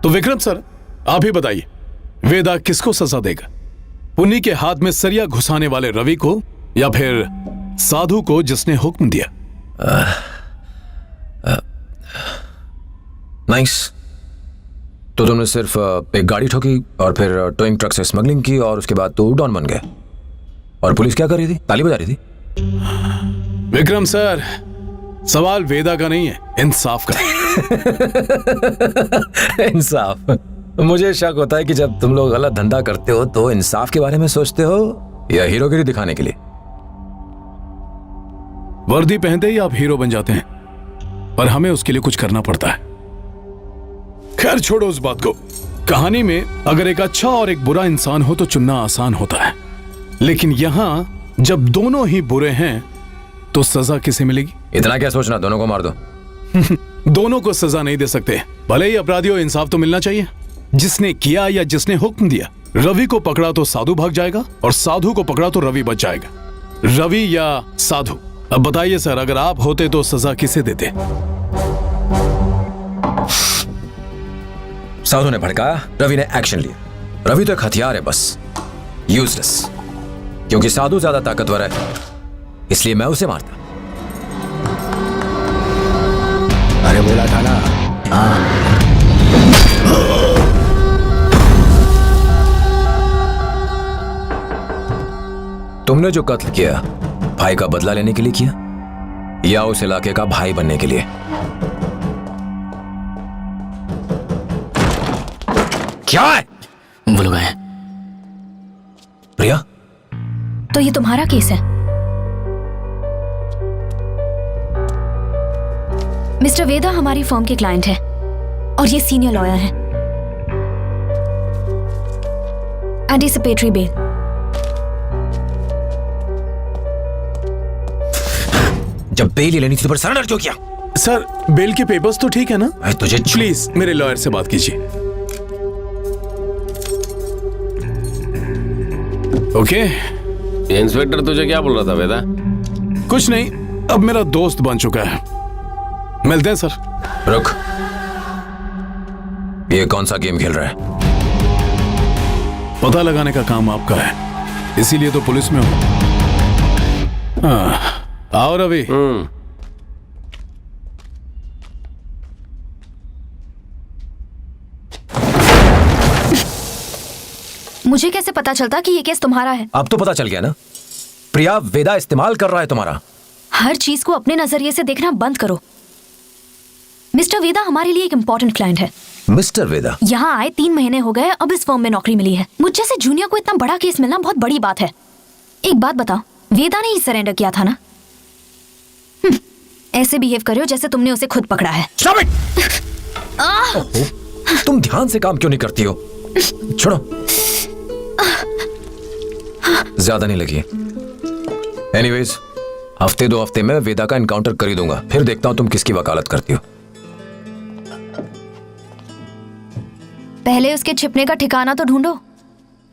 तो विक्रम सर, आप ही बताइए, वेदा किसको सजा देगा? पुन्नी के हाथ में सरिया घुसाने वाले रवि को, या फिर साधु को जिसने हुक्म दिया? नाइस। तो तुमने सिर्फ एक गाड़ी ठोकी और फिर टोइंग ट्रक से स्मगलिंग की और उसके बाद तो डॉन बन गए। और पुलिस क्या कर रही थी? ताली बजा रही थी। विक्रम सर, सवाल वेदा का नहीं है, इंसाफ का। इंसाफ? मुझे शक होता है कि जब तुम लोग गलत धंधा करते हो तो इंसाफ के बारे में सोचते हो या हीरोगिरी दिखाने के लिए? वर्दी पहनते ही आप हीरो बन जाते हैं, पर हमें उसके लिए कुछ करना पड़ता है। खैर छोड़ो उस बात को। कहानी में अगर एक अच्छा और एक बुरा इंसान हो तो चुनना आसान होता है, लेकिन यहां जब दोनों ही बुरे हैं तो सजा किसे मिलेगी? इतना क्या सोचना, दोनों को मार दो। दोनों को सजा नहीं दे सकते, भले ही अपराधियों, इंसाफ तो मिलना चाहिए। जिसने किया या जिसने हुक्म दिया, रवि को पकड़ा तो साधु भाग जाएगा और साधु को पकड़ा तो रवि बच जाएगा। रवि या साधु? अब बताइए सर, अगर आप होते तो सजा किसे देते? साधु ने भड़काया, रवि ने एक्शन लिया। रवि तो एक हथियार है बस, यूजलेस। क्योंकि साधु ज्यादा ताकतवर है, इसलिए मैं उसे मारता। अरे बोला था ना। तुमने जो कत्ल किया भाई का बदला लेने के लिए किया या उस इलाके का भाई बनने के लिए? क्या है? वो लोग आए। प्रिया, तो ये तुम्हारा केस है? मिस्टर वेदा हमारी फर्म के क्लाइंट है और ये सीनियर लॉयर है। Anticipatory bail. जब बेल ही लेनी थी तो पर सरेंडर क्यों किया? सर, बेल के पेपर्स तो ठीक है ना? तुझे प्लीज मेरे लॉयर से बात कीजिए। ओके। ये इंस्पेक्टर तुझे क्या बोल रहा था वेदा? कुछ नहीं, अब मेरा दोस्त बन चुका है। मिलते हैं सर। रुक, ये कौन सा गेम खेल रहा है? पता लगाने का काम आपका है, इसीलिए तो पुलिस में हूं। आओ रवि। मुझे कैसे पता चलता कि ये केस तुम्हारा है? अब तो पता चल गया ना। प्रिया, वेदा इस्तेमाल कर रहा है तुम्हारा। हर चीज को अपने नजरिए से देखना बंद करो। मिस्टर वेदा हमारे लिए एक इम्पोर्टेंट क्लाइंट है। मिस्टर वेदा यहाँ आए 3 महीने हो गए, अब इस फर्म में नौकरी मिली है। मुझ जैसे जूनियर को इतना बड़ा केस मिलना बहुत बड़ी बात है। एक बात बताओ, वेदा ने ही सरेंडर किया था ना? ऐसे बिहेव करो जैसे तुमने उसे खुद पकड़ा है। Stop it! तुम ध्यान से काम क्यों नहीं करती हो? छोड़ो, ज्यादा नहीं लगी। एनीवेज, हफ्ते 2 हफ्ते में वेदा का एनकाउंटर कर ही दूंगा, फिर देखता हूं तुम किसकी वकालत करती हो। पहले उसके छिपने का ठिकाना तो ढूंढो,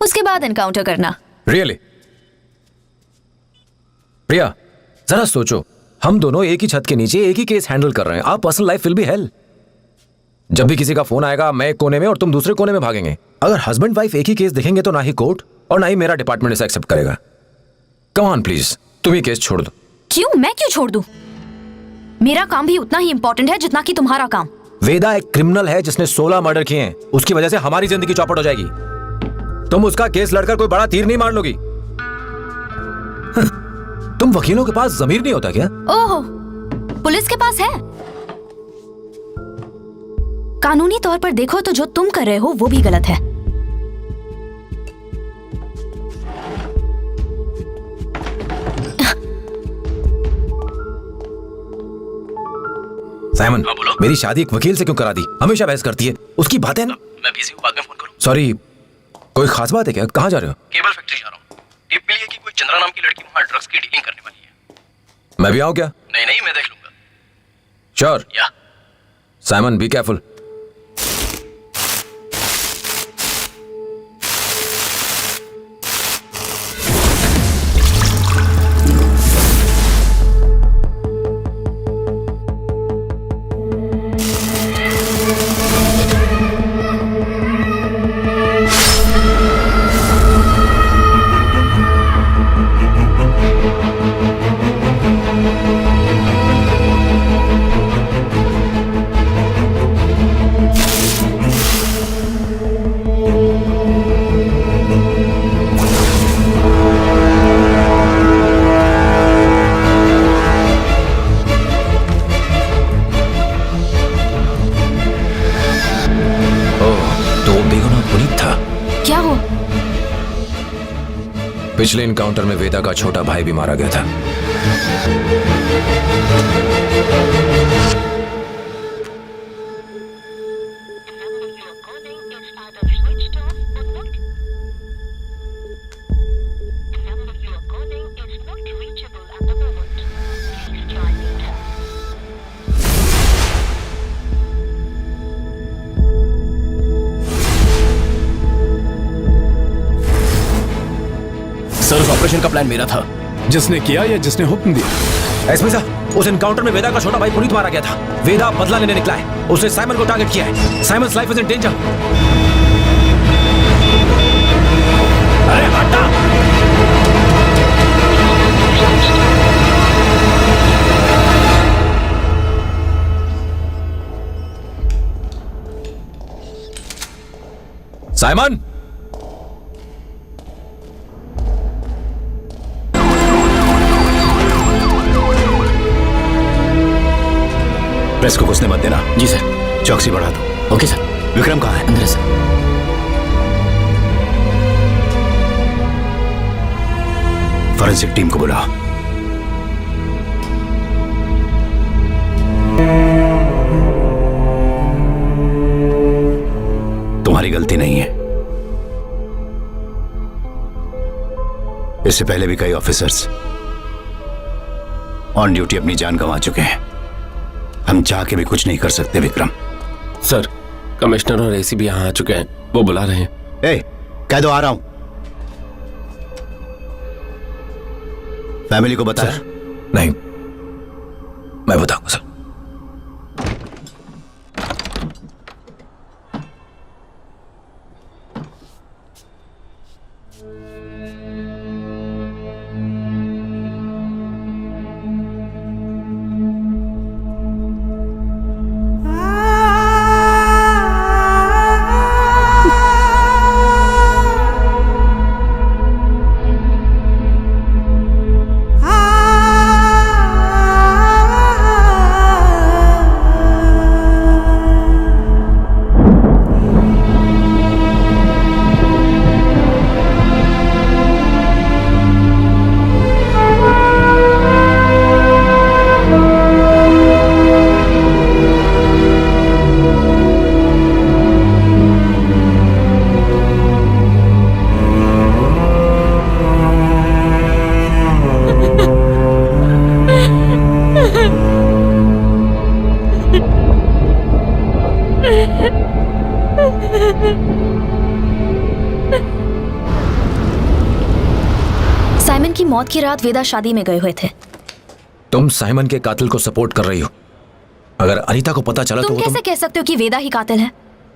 उसके बाद एनकाउंटर करना। रियली? प्रिया, जरा सोचो, हम दोनों एक ही छत के नीचे एक ही केस हैंडल कर रहे हैं। आप personal life will be hello. जब भी किसी का फोन आएगा, मैं एक कोने में और तुम दूसरे कोने में भागेंगे। अगर हस्बैंड वाइफ एक ही केस देखेंगे तो ना ही कोर्ट और ना ही मेरा डिपार्टमेंट इसे एक्सेप्ट करेगा। कम ऑन प्लीज, तुम ये केस छोड़ दो। क्यों? मैं क्यों छोड़ दूं? मेरा काम भी उतना ही इंपॉर्टेंट है जितना कि तुम्हारा काम। वेदा एक क्रिमिनल है जिसने 16 मर्डर किए हैं। उसकी वजह से हमारी जिंदगी चौपट हो जाएगी। तुम उसका केस लड़कर कोई बड़ा तीर नहीं मार लोगी। तुम वकीलों के पास जमीर नहीं होता क्या? ओहो, पुलिस के पास है। कानूनी तौर पर देखो तो जो तुम कर रहे हो वो भी गलत है। साइमन, मेरी शादी एक वकील से क्यों करा दी? हमेशा बहस करती है। उसकी बातें ना। मैं बिजी हूँ, बाद में फोन करूँ। सॉरी, कोई खास बात है क्या? कहाँ जा रहे हो? केबल फैक्ट्री जा रहा हूँ। टिप मिली है कि कोई चंद्रा नाम की लड़की वहाँ ड्रग्स की डीलिंग करने वाली है। मैं भी आऊँ क्या? नहीं नहीं, मैं देख लूंगा। श्योर? या साइमन, बी केयरफुल। पिछले इनकाउंटर में वेदा का छोटा भाई भी मारा गया था। सर, उस ऑपरेशन का प्लान मेरा था। जिसने किया या जिसने हुक्म दिया? एसपी साहब, उस एनकाउंटर में वेदा का छोटा भाई पुनीत मारा गया था। वेदा बदला लेने निकला है। उसने साइमन को टारगेट किया है। Simons life is in danger. अरे हटा! साइमन! प्रेस को घुसने मत देना। जी सर। चौकसी बढ़ा दो। Okay sir. विक्रम कहाँ है? अंदर है सर। फॉरेंसिक टीम को बुलाओ। तुम्हारी गलती नहीं है। इससे पहले भी कई ऑफिसर्स ऑन ड्यूटी अपनी जान गंवा चुके हैं। हम चाह के भी कुछ नहीं कर सकते विक्रम। सर, कमिश्नर और एसीपी यहाँ आ चुके हैं। वो बुला रहे हैं। कह दो आ रहा हूं। फैमिली को बता। नहीं, मैं बताऊंगा सर। साइमन की मौत की रात वेदा शादी में गए हुए थे। तुम साइमन के कातिल को सपोर्ट कर रही हो। अगर अनीता को पता चला तुम तो कैसे कह सकते हो कि वेदा ही कातिल है?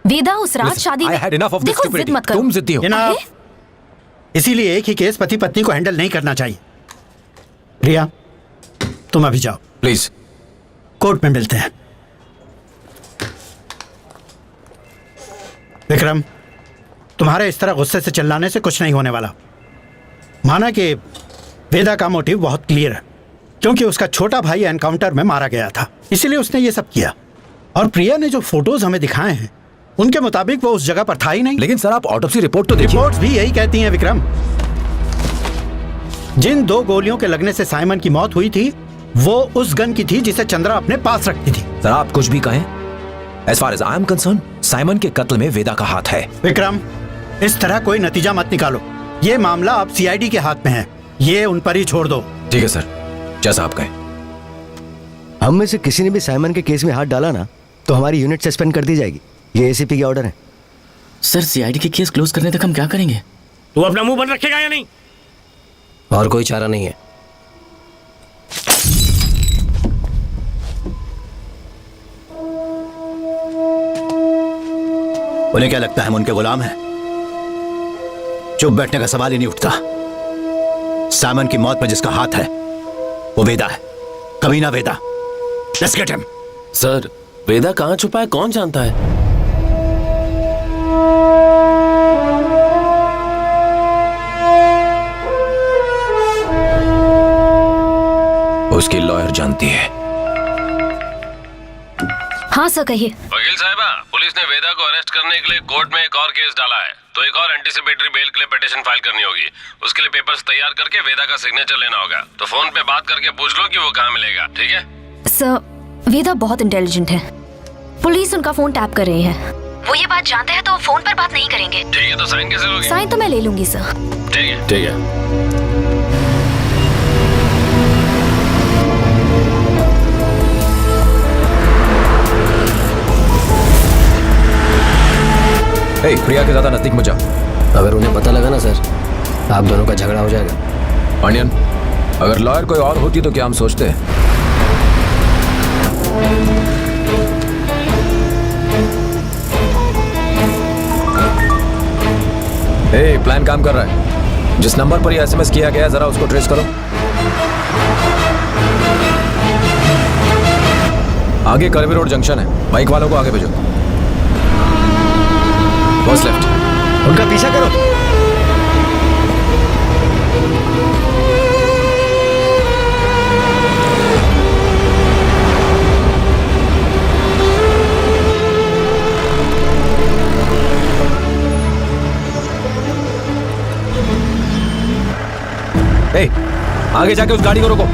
वेदा उस रात शादी में। देखो, जिद मत करो। तुम जिद्दी हो। अरे, इसीलिए एक ही केस पति पत्नी को हैंडल नहीं करना चाहिए। रिया, तुम अभी जाओ। प्लीज। कोर्ट में मिलते हैं। विक्रम, तुम्हारे इस तरह गुस्से से चिल्लाने से कुछ नहीं होने वाला। माना कि वेदा का मोटिव बहुत क्लियर है, क्योंकि उसका छोटा भाई एनकाउंटर में मारा गया था, इसीलिए उसने ये सब किया। और प्रिया ने जो फोटोज हमें दिखाए हैं उनके मुताबिक वो उस जगह पर था ही नहीं। लेकिन सर, आप ऑटोप्सी रिपोर्ट तो देखिए। रिपोर्ट्स भी यही कहती हैं विक्रम। जिन 2 गोलियों के लगने से साइमन की मौत हुई थी वो उस गन की थी जिसे चंद्रा अपने पास रखती थी। सर, आप कुछ भी कहें, as far as I am concerned, Simon के कत्ल में वेदा का हाथ है। विक्रम, इस तरह कोई नतीजा मत निकालो। ये मामला अब सीआईडी के हाथ में है, ये उन पर ही छोड़ दो। ठीक है सर, जैसा आप कहें। हम में से किसी ने भी साइमन के केस में हाथ डाला ना तो हमारी यूनिट सस्पेंड कर दी जाएगी। ये एसीपी का ऑर्डर है। सर, सीआईडी के केस क्लोज करने तक हम क्या करेंगे? तू अपना मुंह बंद रखेगा या नहीं? और कोई चारा नहीं है। उन्हें क्या लगता है हम उनके गुलाम हैं? चुप बैठने का सवाल ही नहीं उठता। साइमन की मौत में जिसका हाथ है वो वेदा है, कमीना वेदा। Let's get him. सर, वेदा कहाँ छुपा है कौन जानता है? उसकी लॉयर जानती है। हाँ सर, कहिए। वकील साहबा, पुलिस पुलिस ने वेदा को अरेस्ट करने के लिए कोर्ट में एक और केस डाला है, तो एक और एंटीसिपेटरी बेल के लिए पिटीशन फाइल करनी होगी। उसके लिए पेपर्स तैयार करके वेदा का सिग्नेचर लेना होगा। तो फोन पे बात करके पूछ लो कि वो कहाँ मिलेगा, ठीक है? सर, वेदा बहुत इंटेलिजेंट है। पुलिस उनका फोन टैप कर रही है। वो ये बात जानते हैं तो फोन पर बात नहीं करेंगे। ठीक है, तो साइन कैसे लोगे? साइन तो मैं ले लूंगी सर। ठीक है। ठीक है। ए, प्रिया के ज्यादा नजदीक मत जाओ। अगर उन्हें पता लगा ना सर, आप दोनों का झगड़ा हो जाएगा। पांडियन, अगर लॉयर कोई और होती तो क्या हम सोचते? ए, प्लान काम कर रहा है। जिस नंबर पर ये एसएमएस किया गया जरा उसको ट्रेस करो। आगे करवी रोड जंक्शन है, बाइक वालों को आगे भेजो। बस लेफ्ट। उनका पीछा करो। ए, आगे जाके उस गाड़ी को रोको।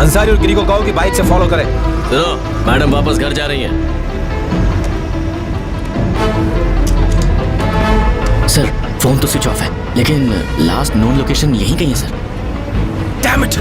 अंसारी और गिरी को कहो कि बाइक से फॉलो करें। सुनो, मैडम वापस घर जा रही हैं। सर, फोन तो स्विच ऑफ है, लेकिन लास्ट नोन लोकेशन यहीं कहीं है सर। Damn it!